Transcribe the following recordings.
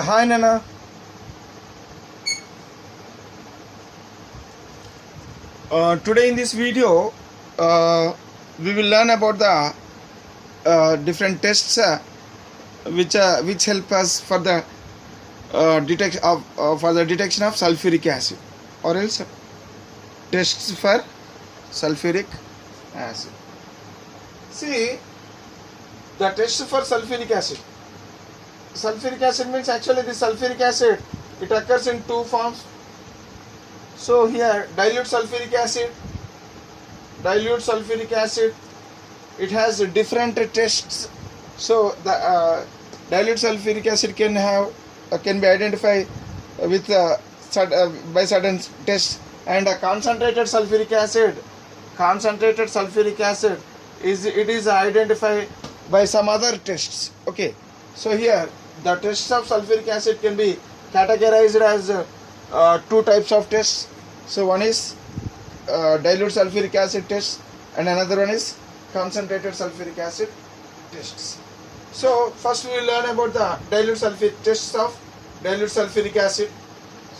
Hi Nana. Today in this video, we will learn about the different tests which help us for the detection of sulfuric acid, or else tests for sulfuric acid. See, the test for sulfuric acid. Sulfuric acid means actually the sulfuric acid, it occurs in two forms. So here dilute sulfuric acid, it has different tests. So the dilute sulfuric acid can be identified with by certain tests, and a concentrated sulfuric acid is identified by some other tests. Okay, so here the tests of sulfuric acid can be categorized as two types of tests. So one is dilute sulfuric acid test, and another one is concentrated sulfuric acid tests. So first we will learn about the tests of dilute sulfuric acid.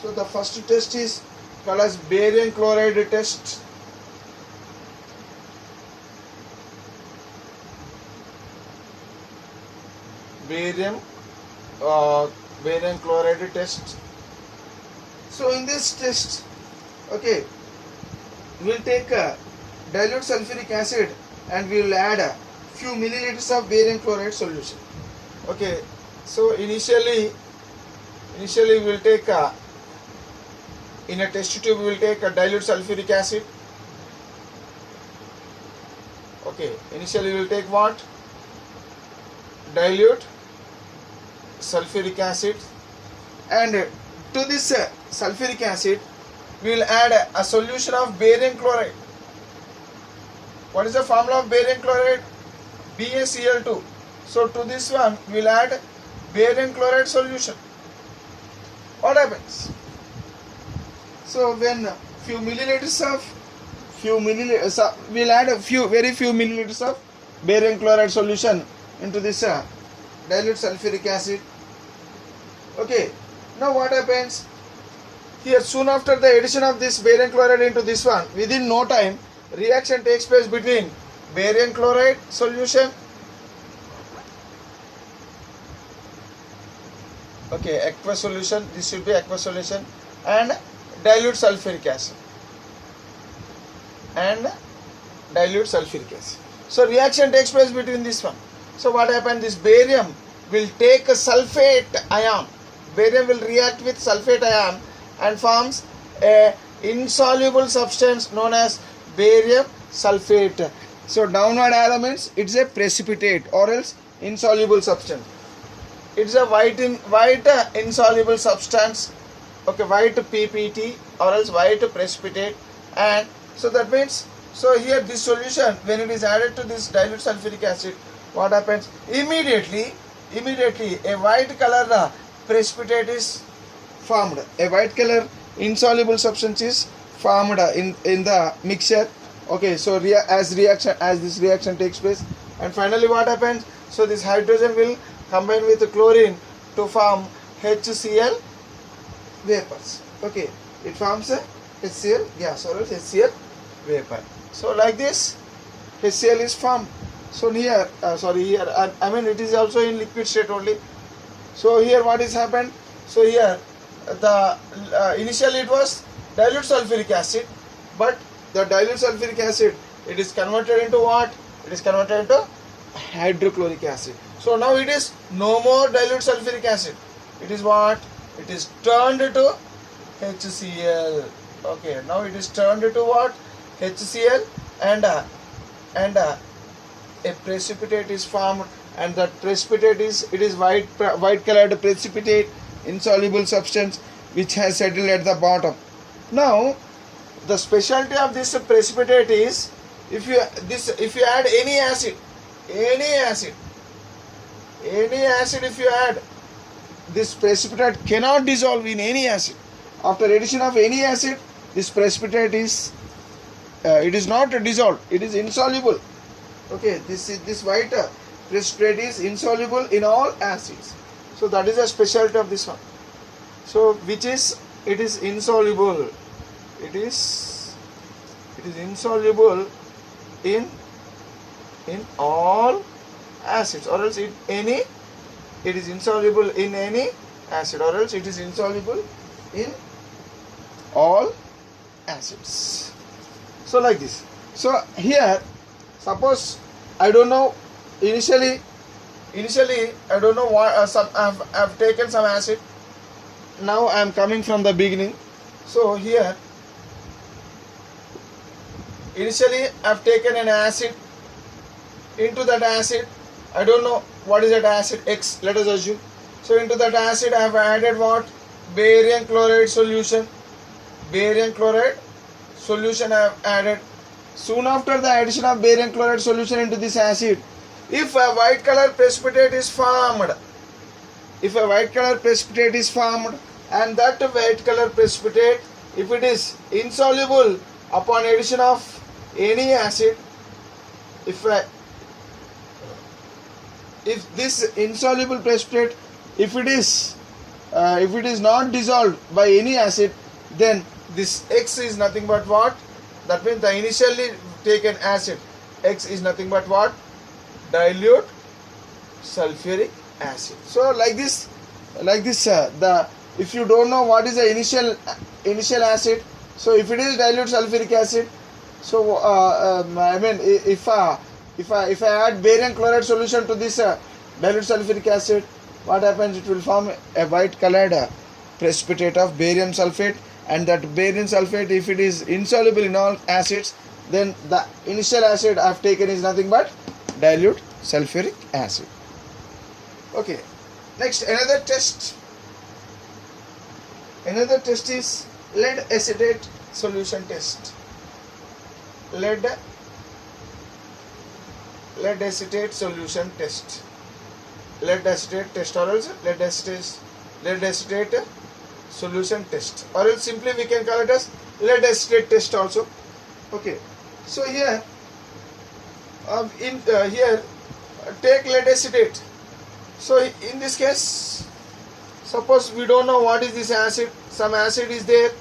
So the first test is called as barium chloride test. Barium chloride test. So in this test, okay, we'll take dilute sulfuric acid and we'll add a few milliliters of barium chloride solution. Okay, so initially we'll take in a test tube we will take a dilute sulfuric acid. Okay, initially we will take what? Dilute sulfuric acid, and to this sulfuric acid we will add a solution of barium chloride. What is the formula of barium chloride? BaCl2. So to this one we will add barium chloride solution. What happens? So when we'll add very few milliliters of barium chloride solution into this dilute sulfuric acid. Okay, now what happens? Here soon after the addition of this barium chloride into this one, within no time reaction takes place between barium chloride solution, okay, aqueous solution, this should be aqueous solution, and dilute sulfuric acid. So reaction takes place between this one. So what happens? This barium will take a sulfate ion. Barium will react with sulfate ion and forms a insoluble substance known as barium sulfate. So downward arrow means it's a precipitate or else insoluble substance. It's a white insoluble substance. Okay, white PPT or else white precipitate. And so that means, so here this solution, when it is added to this dilute sulfuric acid, what happens? Immediately a white color precipitate is formed. A white color insoluble substance is formed in the mixture. Okay, so as this reaction takes place, and finally what happens? So this hydrogen will combine with the chlorine to form HCl vapors. Okay, it forms a HCl gas or else HCl vapor. So like this HCl is formed. So here I mean it is also in liquid state only. So here what is happened? So here the initially it was dilute sulfuric acid, but the dilute sulfuric acid, it is converted into what? It is converted into hydrochloric acid. So now it is no more dilute sulfuric acid. It is what? It is turned to HCl. Okay, now it is turned to what? HCl, and a precipitate is formed, and that precipitate is white colored precipitate, insoluble substance which has settled at the bottom. Now the specialty of this precipitate is, if you add any acid if you add, this precipitate cannot dissolve in any acid. After addition of any acid, this precipitate is it is not dissolved, it is insoluble. Okay, this white precipitate is insoluble in all acids. So that is a specialty of this one. So which is, it is insoluble. It is insoluble in all acids, or else it is insoluble in any acid, or else it is insoluble in all acids. So like this. So here, suppose I don't know, initially I don't know what I've taken some acid. Now I am coming from the beginning. So here, initially I've taken an acid. Into that acid, I don't know what is that acid, X, let us assume. So into that acid I have added what? Barium chloride solution. Barium chloride solution I have added. Soon after the addition of barium chloride solution into this acid, if a white color precipitate is formed, and that white color precipitate, if it is insoluble upon addition of any acid, if this insoluble precipitate, if it is not dissolved by any acid, then this X is nothing but what? That means the initially taken acid, X is nothing but what? Dilute sulfuric acid. So like this, if you don't know what is the initial acid, so if it is dilute sulfuric acid, so I mean if I add barium chloride solution to this dilute sulfuric acid, what happens? It will form a white colored precipitate of barium sulfate, and that barium sulfate, if it is insoluble in all acids, then the initial acid I have taken is nothing but dilute sulfuric acid. Okay, next another test is lead acetate solution test. Lead acetate solution test. Lead acetate test, or else lead acetate solution test, or else simply we can call it as lead acetate test also. Okay, so here here take lead acetate. So in this case, suppose we don't know what is this acid. Some acid is there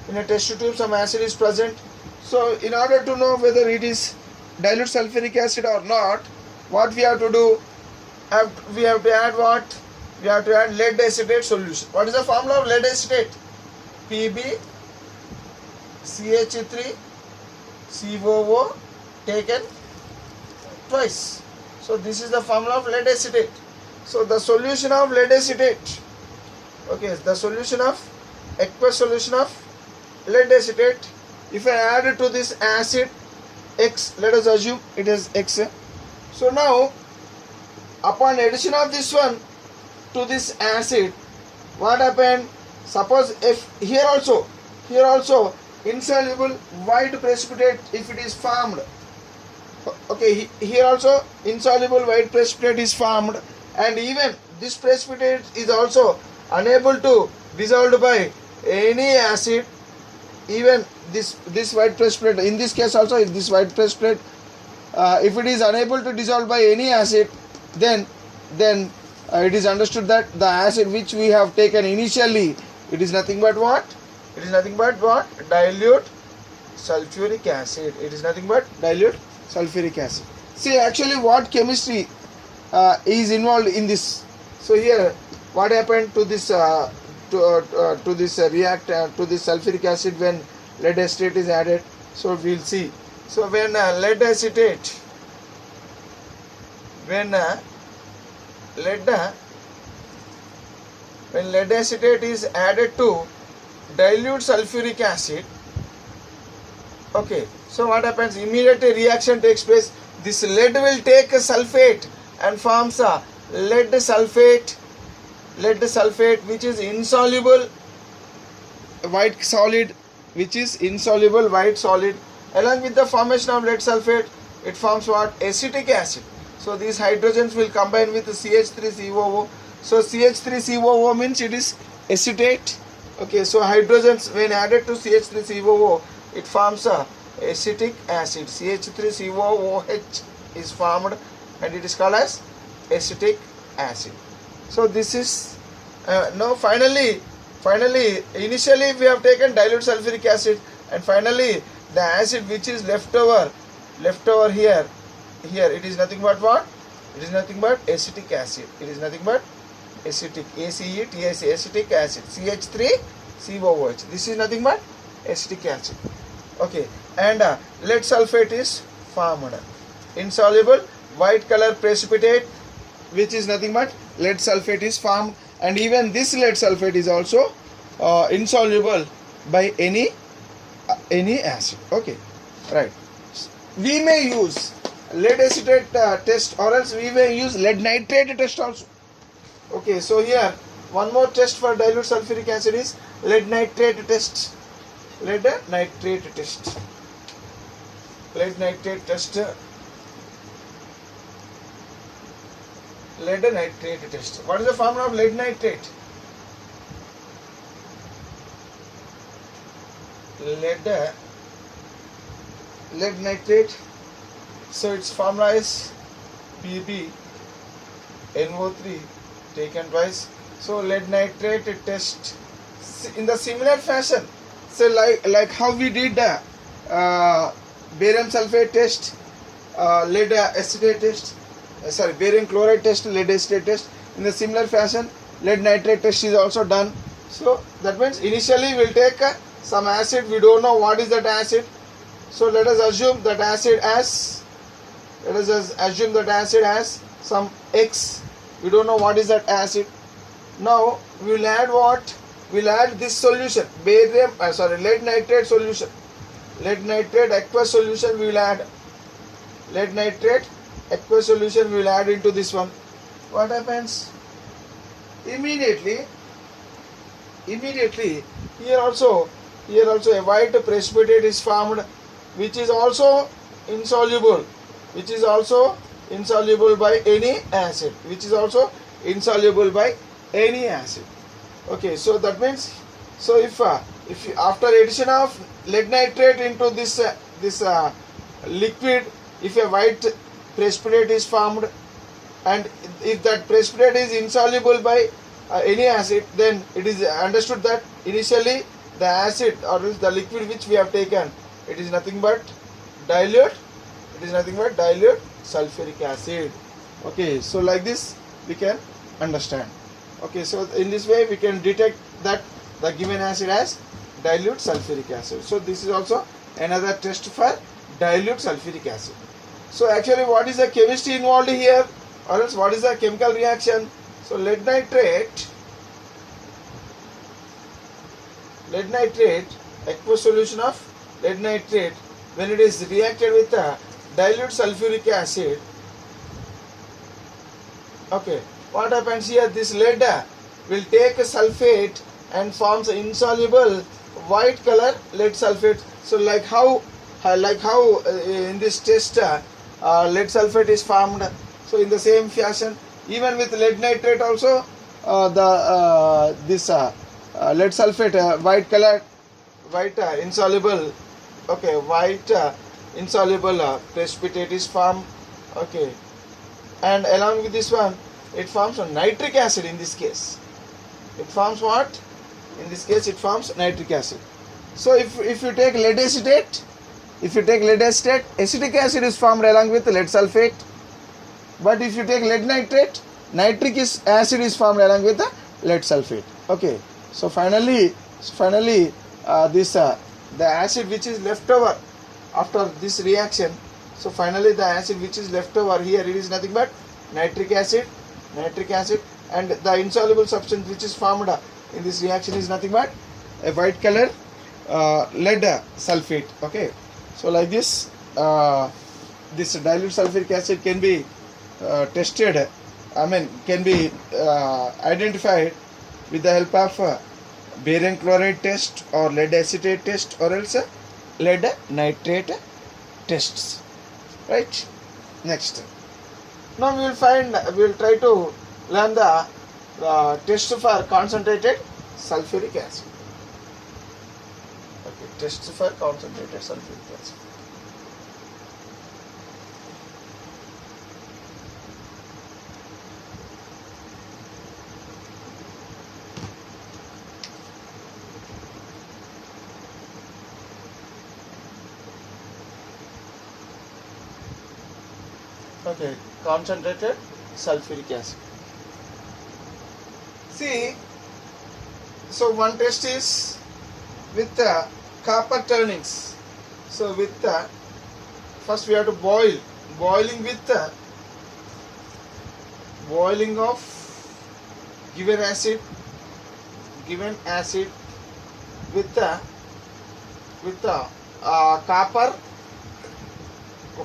in a test tube, some acid is present. So in order to know whether it is dilute sulfuric acid or not, what we have to do, we have to add what? We have to add lead acetate solution. What is the formula of lead acetate? Pb CH3 COO taken twice. So this is the formula of lead acetate. So the solution of lead acetate, okay, the solution of aqueous solution of lead acetate, if I add it to this acid X, let us assume it is X. So now upon addition of this one to this acid, what happened? Suppose if here also insoluble white precipitate, if it is formed, okay, here also insoluble white precipitate is formed, and even this precipitate is also unable to dissolved by any acid. Even this white precipitate, in this case also, if this white precipitate, if it is unable to dissolve by any acid, then it is understood that the acid which we have taken initially, it is nothing but what? It is nothing but what? Dilute sulfuric acid. It is nothing but dilute sulfuric acid. See, actually what chemistry is involved in this. So here what happened to this to this sulfuric acid when lead acetate is added? So we will see. So when lead acetate is added to dilute sulfuric acid, okay, so what happens? Immediate reaction takes place. This lead will take a sulfate and forms a lead sulfate which is insoluble white solid, along with the formation of lead sulfate, it forms what? Acetic acid. So these hydrogens will combine with CH3COO. So CH3COO means it is acetate. Okay, so hydrogens when added to CH3COO, it forms a acetic acid. CH3COOH is formed and it is called as acetic acid. So this is now finally initially we have taken dilute sulfuric acid, and finally the acid which is left over here it is nothing but what? It is nothing but acetic acid. It is nothing but acetic, ACETAC, acetic acid, CH3COOH. This is nothing but acetic acid. Okay, and lead sulfate is formed. Insoluble white color precipitate, which is nothing but lead sulfate is formed, and even this lead sulfate is also insoluble by any acid. Okay, right. We may use lead acetate test, or else we may use lead nitrate test also. Okay, so here one more test for dilute sulfuric acid is lead nitrate test. Lead nitrate test. Lead nitrate test. Lead nitrate test. What is the formula of lead nitrate? Lead nitrate. So its formula is PbNO3 taken twice. So lead nitrate test in the similar fashion. So like how we did the barium sulfate test, lead acetate test, barium chloride test, lead acetate test. In the similar fashion, lead nitrate test is also done. So that means initially we'll take some acid. We don't know what is that acid. So let us assume that acid as some X. We don't know what is that acid. Now we will add what? We'll add this solution, lead nitrate solution, lead nitrate aqueous solution. We will add lead nitrate aqueous solution. We will add into this one. What happens? Immediately here also a white precipitate is formed, which is also insoluble by any acid, Okay, so that means, so if after addition of lead nitrate into this liquid, if a white precipitate is formed, and if that precipitate is insoluble by any acid, then it is understood that initially the acid or the liquid which we have taken, it is nothing but dilute sulfuric acid. Okay, so like this we can understand. Okay, so in this way we can detect that the given acid as dilute sulfuric acid. So this is also another test for dilute sulfuric acid. So actually what is the chemistry involved here, or else what is the chemical reaction? So lead nitrate, aqueous solution of lead nitrate, when it is reacted with dilute sulfuric acid, okay, what happens here? This lead will take a sulfate and forms insoluble white color lead sulfate. So like how in this test lead sulfate is formed. So in the same fashion, even with lead nitrate also, this lead sulfate white insoluble precipitate is formed. Okay, and along with this one, it forms a nitric acid. In this case, it forms what? In this case, it forms nitric acid. So if you take lead acetate, acetic acid is formed along with lead sulfate. But if you take lead nitrate, nitric acid is formed along with the lead sulfate. Okay. So finally, the acid which is left over after this reaction. So finally, the acid which is left over here, it is nothing but nitric acid, and the insoluble substance which is formed in this reaction is nothing but a white color lead sulfate. Okay. So like this, this dilute sulfuric acid can be tested. Can be identified with the help of barium chloride test or lead acetate test, or else lead nitrate tests. Right? Next. Now we will try to learn the test for concentrated sulfuric acid. Okay, test for concentrated sulfuric acid. Okay, concentrated sulfuric acid. See, so one test is with the copper turnings. So with the first we have to boiling with the boiling of given acid with the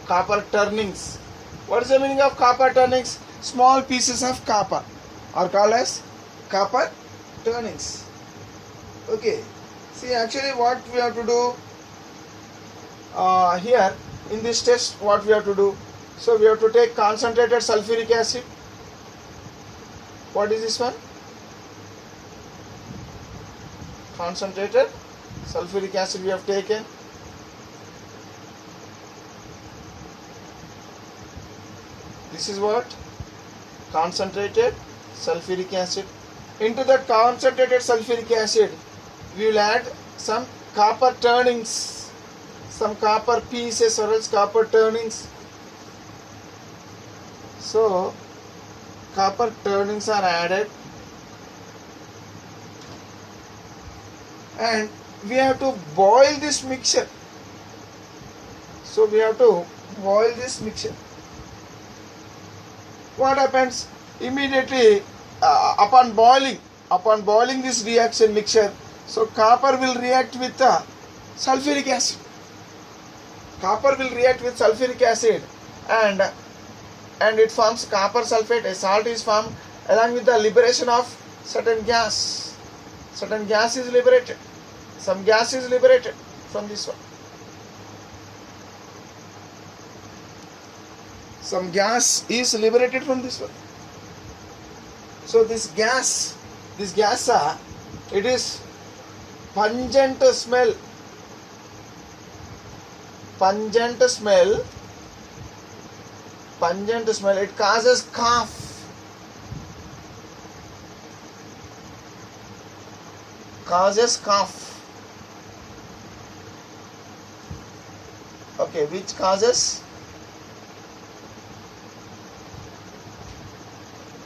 copper turnings. What is the meaning of copper turnings? Small pieces of copper are called as copper turnings. Okay, see, actually what we have to do here in this test, what we have to do, so we have to take concentrated sulfuric acid. What is this one? Concentrated sulfuric acid we have taken. This is what? Concentrated sulfuric acid. Into that concentrated sulfuric acid, we will add some copper turnings, some copper pieces or else copper turnings. So, copper turnings are added, and we have to boil this mixture. So, we have to boil this mixture. What happens? Immediately upon boiling this reaction mixture, so copper will react with sulfuric acid. Copper will react with sulfuric acid, and it forms copper sulfate. A salt is formed along with the liberation of certain gas. Certain gas is liberated. Some gas is liberated from this one. Some gas is liberated from this one. So this gas, it is pungent smell. Pungent smell. It causes cough. Okay, which causes?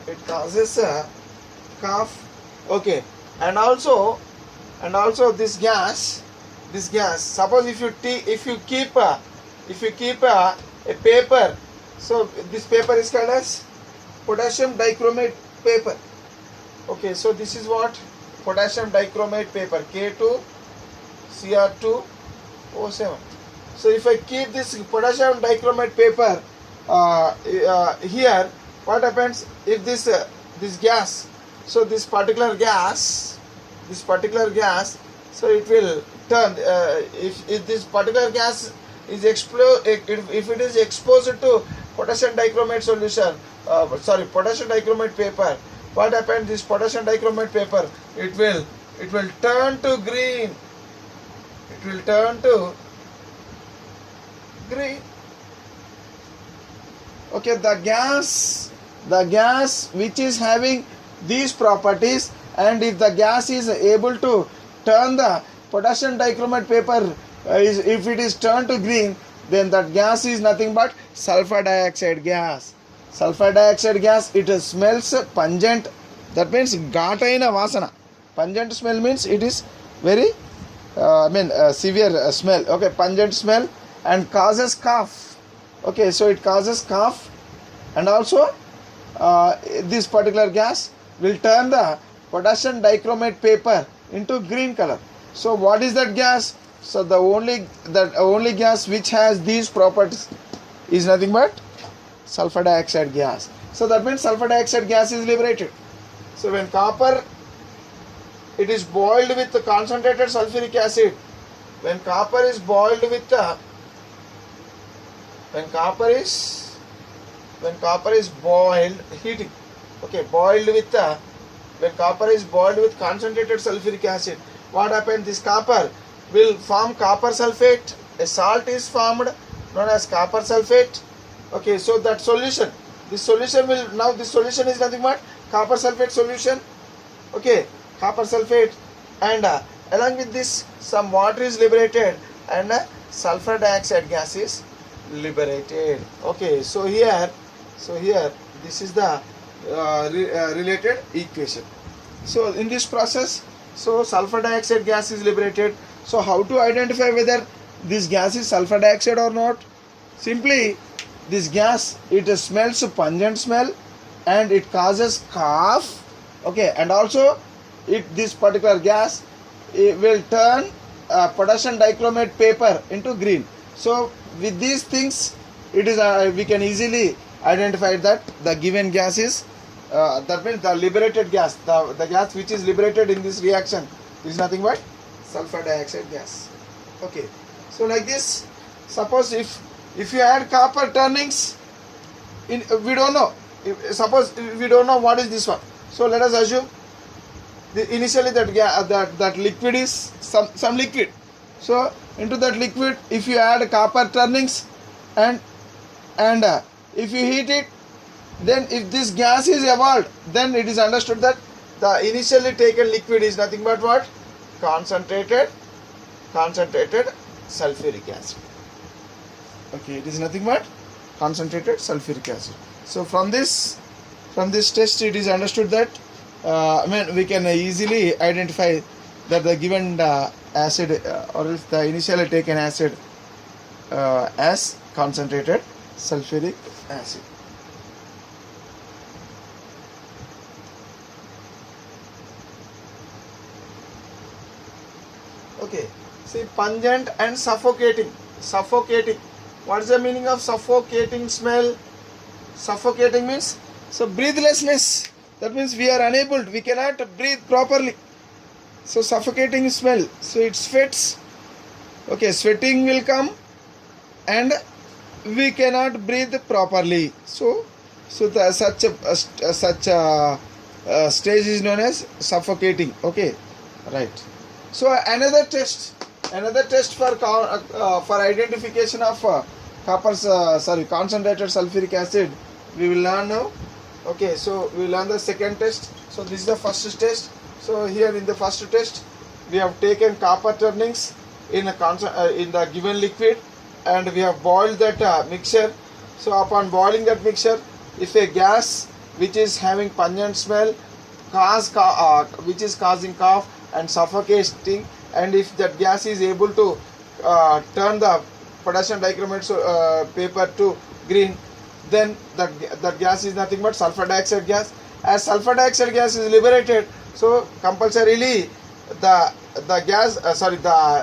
It causes a cough. Okay, and also this gas. Suppose if you keep a paper, so this paper is called as potassium dichromate paper. Okay, so this is what? Potassium dichromate paper, K2Cr2O7. So if I keep this potassium dichromate paper here, what happens if this gas, so this particular gas, so it will turn, if this particular gas is if it is exposed to potassium dichromate solution, potassium dichromate paper, what happens? This potassium dichromate paper, it will turn to green. Okay, the gas which is having these properties, and if the gas is able to turn the potassium dichromate paper, if it is turned to green, then that gas is nothing but sulfur dioxide gas. Sulfur dioxide gas, it smells pungent. That means gataina vasana. Pungent smell means it is very severe smell. Okay, pungent smell, and causes cough. Okay, so it causes cough, and also this particular gas will turn the potassium dichromate paper into green color. So what is that gas? So the only gas which has these properties is nothing but sulfur dioxide gas. So that means sulfur dioxide gas is liberated. So when copper, it is boiled with the concentrated sulfuric acid, when copper is boiled with heating, okay, when copper is boiled with concentrated sulfuric acid, what happens? This copper will form copper sulfate. A salt is formed known as copper sulfate. Okay, so that solution, this solution is nothing but copper sulfate solution. Okay, copper sulfate, and along with this some water is liberated, and sulfur dioxide gas is liberated. Okay, so here this is the related equation. So in this process, so sulfur dioxide gas is liberated. So how to identify whether this gas is sulfur dioxide or not? Simply, this gas, it smells a pungent smell and it causes cough. Okay, and also this particular gas, it will turn potassium dichromate paper into green. So with these things, it is we can easily identify that the given gas is that means the liberated gas, the gas which is liberated in this reaction is nothing but sulfur dioxide gas. Okay, so like this, suppose if you add copper turnings in, we don't know, suppose we don't know what is this one, so let us assume initially that liquid is some liquid. So into that liquid, if you add copper turnings and if you heat it, then if this gas is evolved, then it is understood that the initially taken liquid is nothing but what? Concentrated sulfuric acid. Okay, it is nothing but concentrated sulfuric acid. So from this test, it is understood that we can easily identify that the given acid or else the initially taken acid as concentrated sulfuric acid. Okay, see, pungent and suffocating. What is the meaning of suffocating smell? Suffocating means, so breathlessness. That means we are unable, we cannot breathe properly. So suffocating smell. So it sweats. Okay, sweating will come and we cannot breathe properly. So such a stage is known as suffocating. Okay, right. So another test for identification of concentrated sulfuric acid we will learn now. Okay, so we will learn the second test. So this is the first test. So here in the first test, we have taken copper turnings in the given liquid and we have boiled that mixture. So upon boiling that mixture, if a gas which is having pungent smell, which is causing cough and suffocating, and if that gas is able to turn the potassium dichromate paper to green, then that gas is nothing but sulfur dioxide gas. As sulfur dioxide gas is liberated, so compulsorily the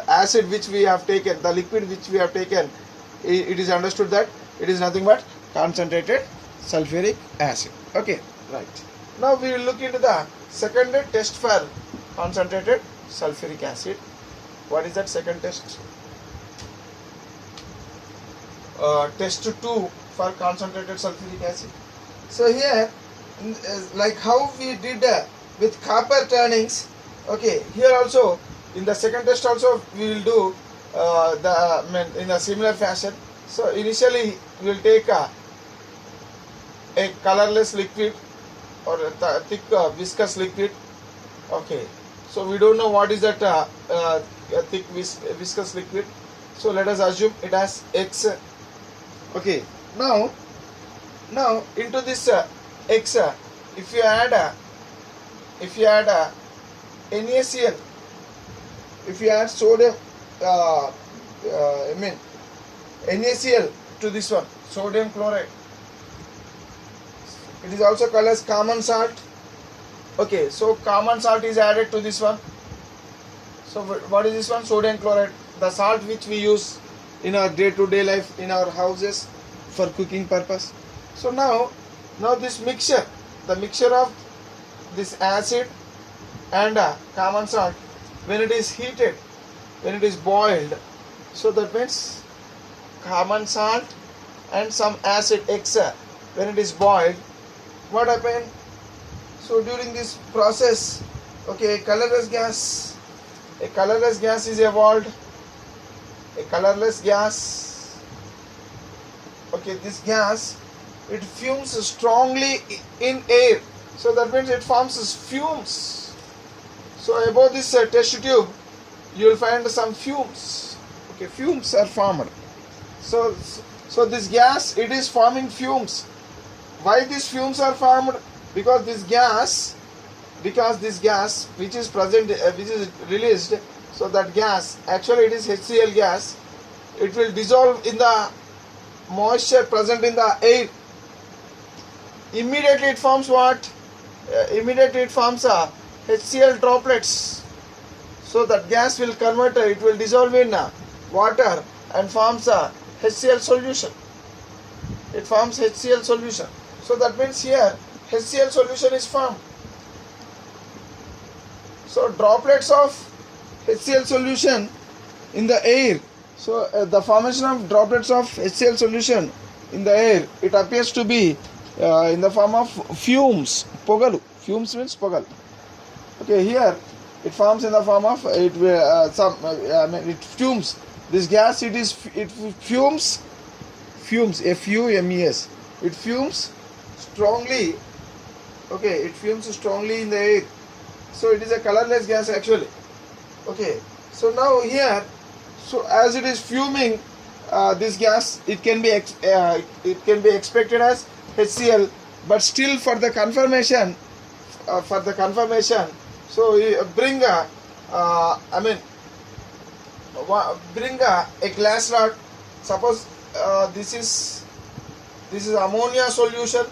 acid which we have taken, the liquid which we have taken, it is understood that it is nothing but concentrated sulfuric acid. Okay, right. Now we will look into the second test for concentrated sulfuric acid. What is that second test? Test 2 for concentrated sulfuric acid. So here, like how we did with copper turnings, okay, here also in the second test also we will do in a similar fashion. So initially we will take a colorless liquid or a thick viscous liquid. Okay, so we don't know what is that thick viscous liquid. So let us assume it has X. Okay, now into this X, if you add NaCl, if you add sodium, NaCl to this one, sodium chloride, it is also called as common salt. Okay, so common salt is added to this one. So what is this one? Sodium chloride, the salt which we use in our day-to-day life in our houses for cooking purpose. So now this mixture, the mixture of this acid and common salt, when it is heated, when it is boiled, so that means common salt and some acid X, when it is boiled, what happened? So during this process, okay, a colorless gas is evolved. A colorless gas. Okay, this gas, it fumes strongly in air. So that means it forms fumes. So above this test tube, you will find some fumes. Okay, fumes are formed. So So this gas, it is forming fumes. Why these fumes are formed? Because this gas which is present, which is released, so that gas, actually it is HCl gas, it will dissolve in the moisture present in the air. Immediately it forms what? Immediately it forms HCl droplets. So that gas will convert, it will dissolve in water and forms a HCl solution. It forms HCl solution. So that means here HCl solution is formed. So droplets of HCl solution in the air. So the formation of droplets of HCl solution in the air, it appears to be in the form of fumes. Pogalu. Fumes means pogalu. Okay, here it forms in the form of it fumes. This gas, it fumes FUMES. It fumes strongly. Okay, it fumes strongly in the air. So it is a colorless gas actually. Okay, so now here, so as it is fuming, this gas, it can be expected as HCl, but still for the confirmation, so you bring bring a glass rod. Suppose this is ammonia solution.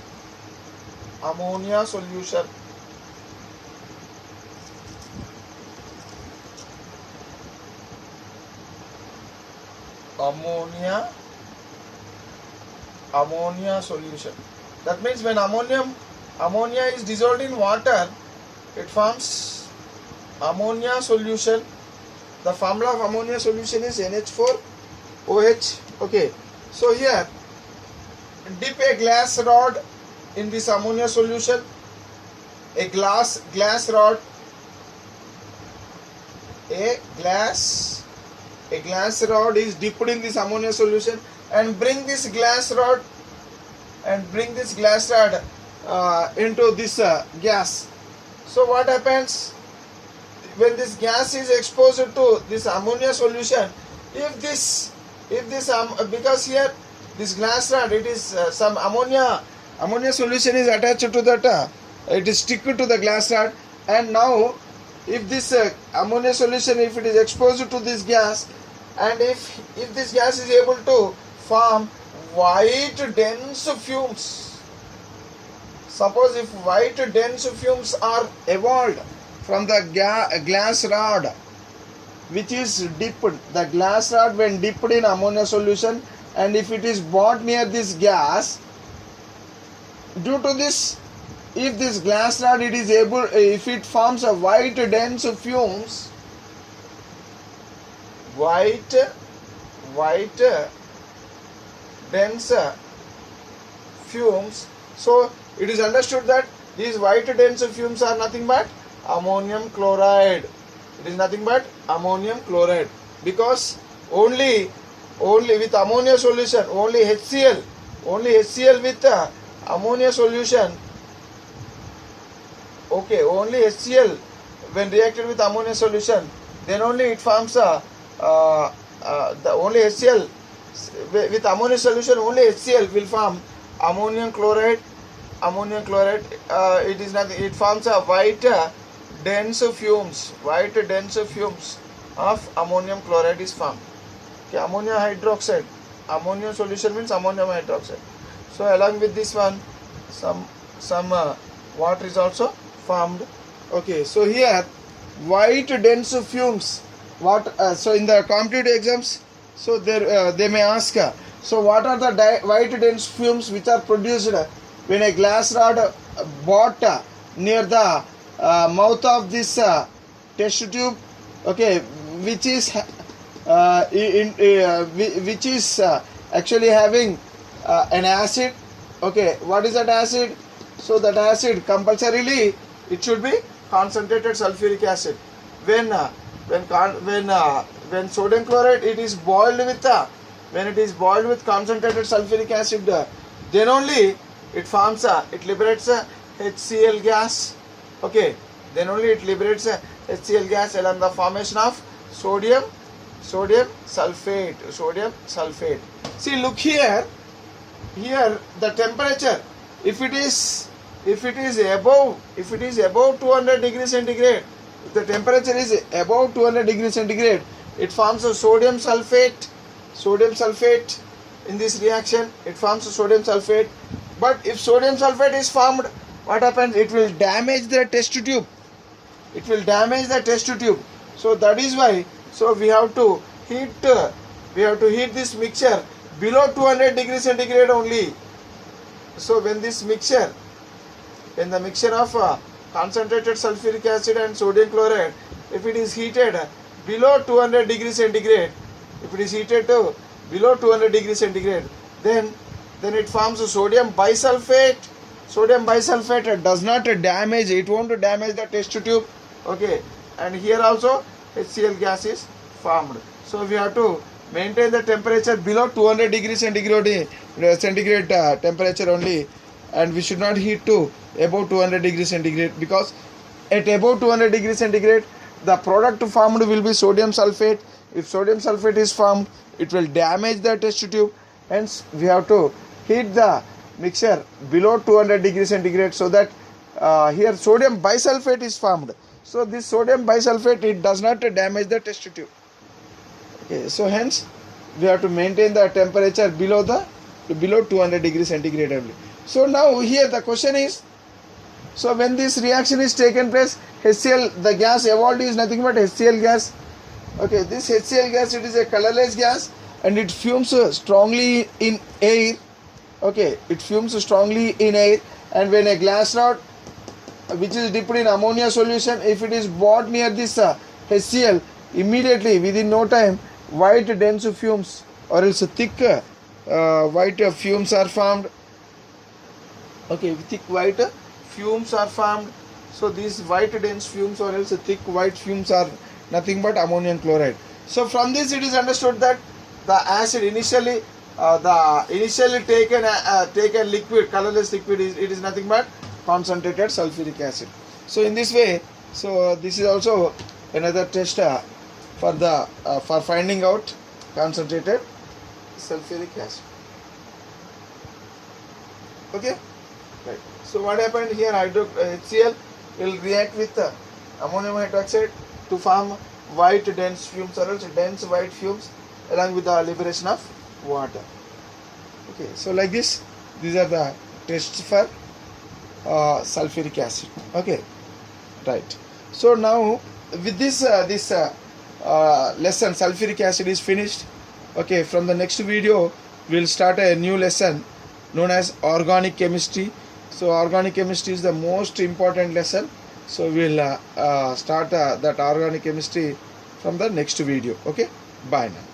Ammonia solution. Ammonia solution. That means when ammonia is dissolved in water, it forms ammonia solution. The formula of ammonia solution is NH4OH. Okay, so here dip a glass rod in this ammonia solution. A glass rod. A glass rod is dipped in this ammonia solution, and bring this glass rod into this gas. So what happens when this gas is exposed to this ammonia solution? Because here this glass rod, it is some ammonia solution is attached to that, it is stick to the glass rod, and now if this ammonia solution, if it is exposed to this gas, and if this gas is able to form white dense fumes, suppose if white dense fumes are evolved from the glass rod which is dipped, the glass rod when dipped in ammonia solution, and if it is brought near this gas, due to this, if this glass rod, it is able, if it forms a white dense fumes, white dense fumes, so it is understood that these white dense fumes are nothing but ammonium chloride. It is nothing but ammonium chloride, because only with ammonia solution, only HCl with ammonia solution. Okay, only HCl when reacted with ammonia solution, then only it forms the only HCl with ammonia solution, only HCl will form ammonium chloride. It is nothing. It forms a white dense fumes of ammonium chloride is formed. Okay, ammonia hydroxide. Ammonia solution means ammonium hydroxide. So along with this one, some water is also formed. Okay, so here white dense fumes. So in the competitive exams, so there they may ask, so what are the white dense fumes which are produced when a glass rod brought near the mouth of this test tube, okay, which is actually having an acid. Okay, what is that acid? So that acid, compulsorily it should be concentrated sulfuric acid. When sodium chloride, it is boiled with when it is boiled with concentrated sulfuric acid, then only it forms it liberates HCl gas. Okay, then only it liberates HCl gas along the formation of sodium Sodium sulfate. See, look here. Here the temperature, if it is above 200 degrees centigrade, if the temperature is above 200 degrees centigrade, it forms a sodium sulfate in this reaction. It forms a sodium sulfate. But if sodium sulfate is formed, what happens? It will damage the test tube. So that is why, so we have to heat this mixture below 200 degrees centigrade only. So when the mixture of concentrated sulfuric acid and sodium chloride, if it is heated below 200 degrees centigrade, then it forms a sodium bisulfate. Sodium bisulfate does not damage, it won't damage the test tube. Okay, and here also HCl gas is formed. So we have to maintain the temperature below 200 degrees centigrade temperature only, and we should not heat to above 200 degrees centigrade, because at above 200 degrees centigrade the product formed will be sodium sulfate. If sodium sulfate is formed, it will damage the test tube. Hence we have to heat the mixture below 200 degrees centigrade, so that here sodium bisulfate is formed. So this sodium bisulfate, it does not damage the test tube. Okay, so hence we have to maintain the temperature below 200 degrees centigrade only. So now here the question is, so when this reaction is taken place, HCl, the gas evolved is nothing but HCl gas. Okay, this HCl gas, it is a colorless gas and it fumes strongly in air. Okay, it fumes strongly in air, and when a glass rod which is dipped in ammonia solution, if it is brought near this HCl, immediately within no time white dense fumes or else thick white fumes are formed. Okay, thick white fumes are formed. So these white dense fumes or else thick white fumes are nothing but ammonium chloride. So from this it is understood that the acid initially taken liquid, colorless liquid, it is nothing but concentrated sulfuric acid. So in this way, so this is also another test for finding out concentrated sulfuric acid. Okay, right. So what happened here? HCl will react with ammonium hydroxide to form white dense fumes or else dense white fumes along with the liberation of water. Okay, so like this, these are the tests for sulfuric acid. Okay, right. So now with this lesson, sulfuric acid is finished. Okay, from the next video we will start a new lesson known as organic chemistry. So organic chemistry is the most important lesson. So we will start that organic chemistry from the next video. Okay, bye now.